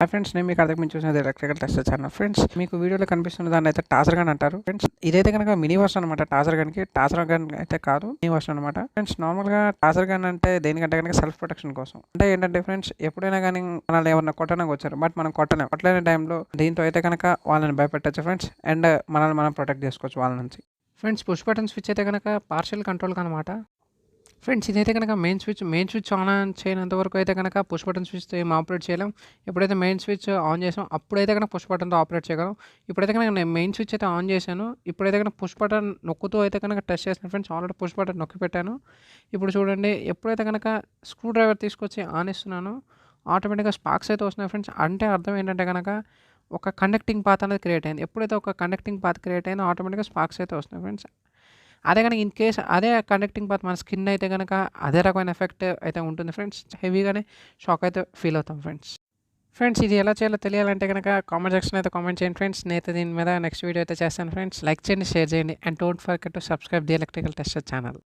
Hi friends, నేను మీకు అర్థం చూసినది ఎలక్ట్రికల్ టెస్టర్ ఛానల్. ఫ్రెండ్స్, మీకు వీడియోలో కనిపిస్తున్న దాన్ని అయితే టాసర్ గన్ అంటారు. ఫ్రెండ్స్, ఇదైతే కనుక మినీ వర్షన్ అనమాట. టాసర్ గన్ అయితే కాదు, మినీ వర్షన్ అనమాట. ఫ్రెండ్స్, నార్మల్గా టాసర్ గన్ అంటే దేనికంటే కనుక సెల్ఫ్ ప్రొటెక్షన్ కోసం. అంటే ఏంటంటే ఫ్రెండ్స్, ఎప్పుడైనా కానీ మనల్ని ఎవరన్నా కొట్టడానికి వచ్చారు, బట్ మనం కొట్టలేని టైంలో దీంతో అయితే కనుక వాళ్ళని భయపెట్టచ్చు ఫ్రెండ్స్. అండ్ మనల్ని మనం ప్రొటెక్ట్ చేసుకోవచ్చు వాళ్ళ నుంచి. ఫ్రెండ్స్, పుష్ బటన్ స్విచ్ అయితే కనుక పార్షియల్ కంట్రోల్ అనమాట. ఫ్రెండ్స్, ఇదైతే కనుక మెయిన్ స్విచ్ ఆన్ చేయనంత వరకు అయితే కనుక పుష్ బటన్ స్విచ్తో ఏం ఆపరేట్ చేయలేం. ఎప్పుడైతే మెయిన్ స్విచ్ ఆన్ చేసాం అప్పుడైతే కనుక పుష్ బటన్తో ఆపరేట్ చేయగలం. ఇప్పుడైతే కనుక నేను మెయిన్ స్విచ్ అయితే ఆన్ చేశాను. ఇప్పుడైతే కనుక పుష్ బటన్ నొక్కుతూ అయితే కనుక టెస్ట్ చేస్తాను ఫ్రెండ్స్. ఆల్రెడీ పుష్ బటన్ నొక్కి పెట్టాను. ఇప్పుడు చూడండి, ఎప్పుడైతే కనుక స్క్రూ డ్రైవర్ తీసుకొచ్చి ఆన్ ఇస్తున్నాను, ఆటోమేటిక్గా స్పార్క్స్ అయితే వస్తున్నాయి ఫ్రెండ్స్. అంటే అర్థం ఏంటంటే కనుక ఒక కండక్టింగ్ పాత్ అనేది క్రియేట్ అయింది. ఎప్పుడైతే ఒక కండక్టింగ్ పాత్ క్రియేట్ అయిందో ఆటోమేటిక్గా స్పార్క్స్ అయితే వస్తున్నాయి ఫ్రెండ్స్. అదే కనుక ఇన్ కేస్ అదే కండక్టింగ్ పాత్ మన స్కిన్ అయితే కనుక అదే రకమైన ఎఫెక్ట్ అయితే ఉంటుంది ఫ్రెండ్స్. హెవీగానే షాక్ అయితే ఫీల్ అవుతాం ఫ్రెండ్స్. ఫ్రెండ్స్, ఇది ఎలా చేయాలో తెలియాలంటే కనుక కామెంట్ సెక్షన్ అయితే కామెంట్ చేయండి ఫ్రెండ్స్. నేనైతే దీని మీద నెక్స్ట్ వీడియో అయితే చేస్తాను ఫ్రెండ్స్. లైక్ చేయండి, షేర్ చేయండి, and don't forget to subscribe the electrical tester channel.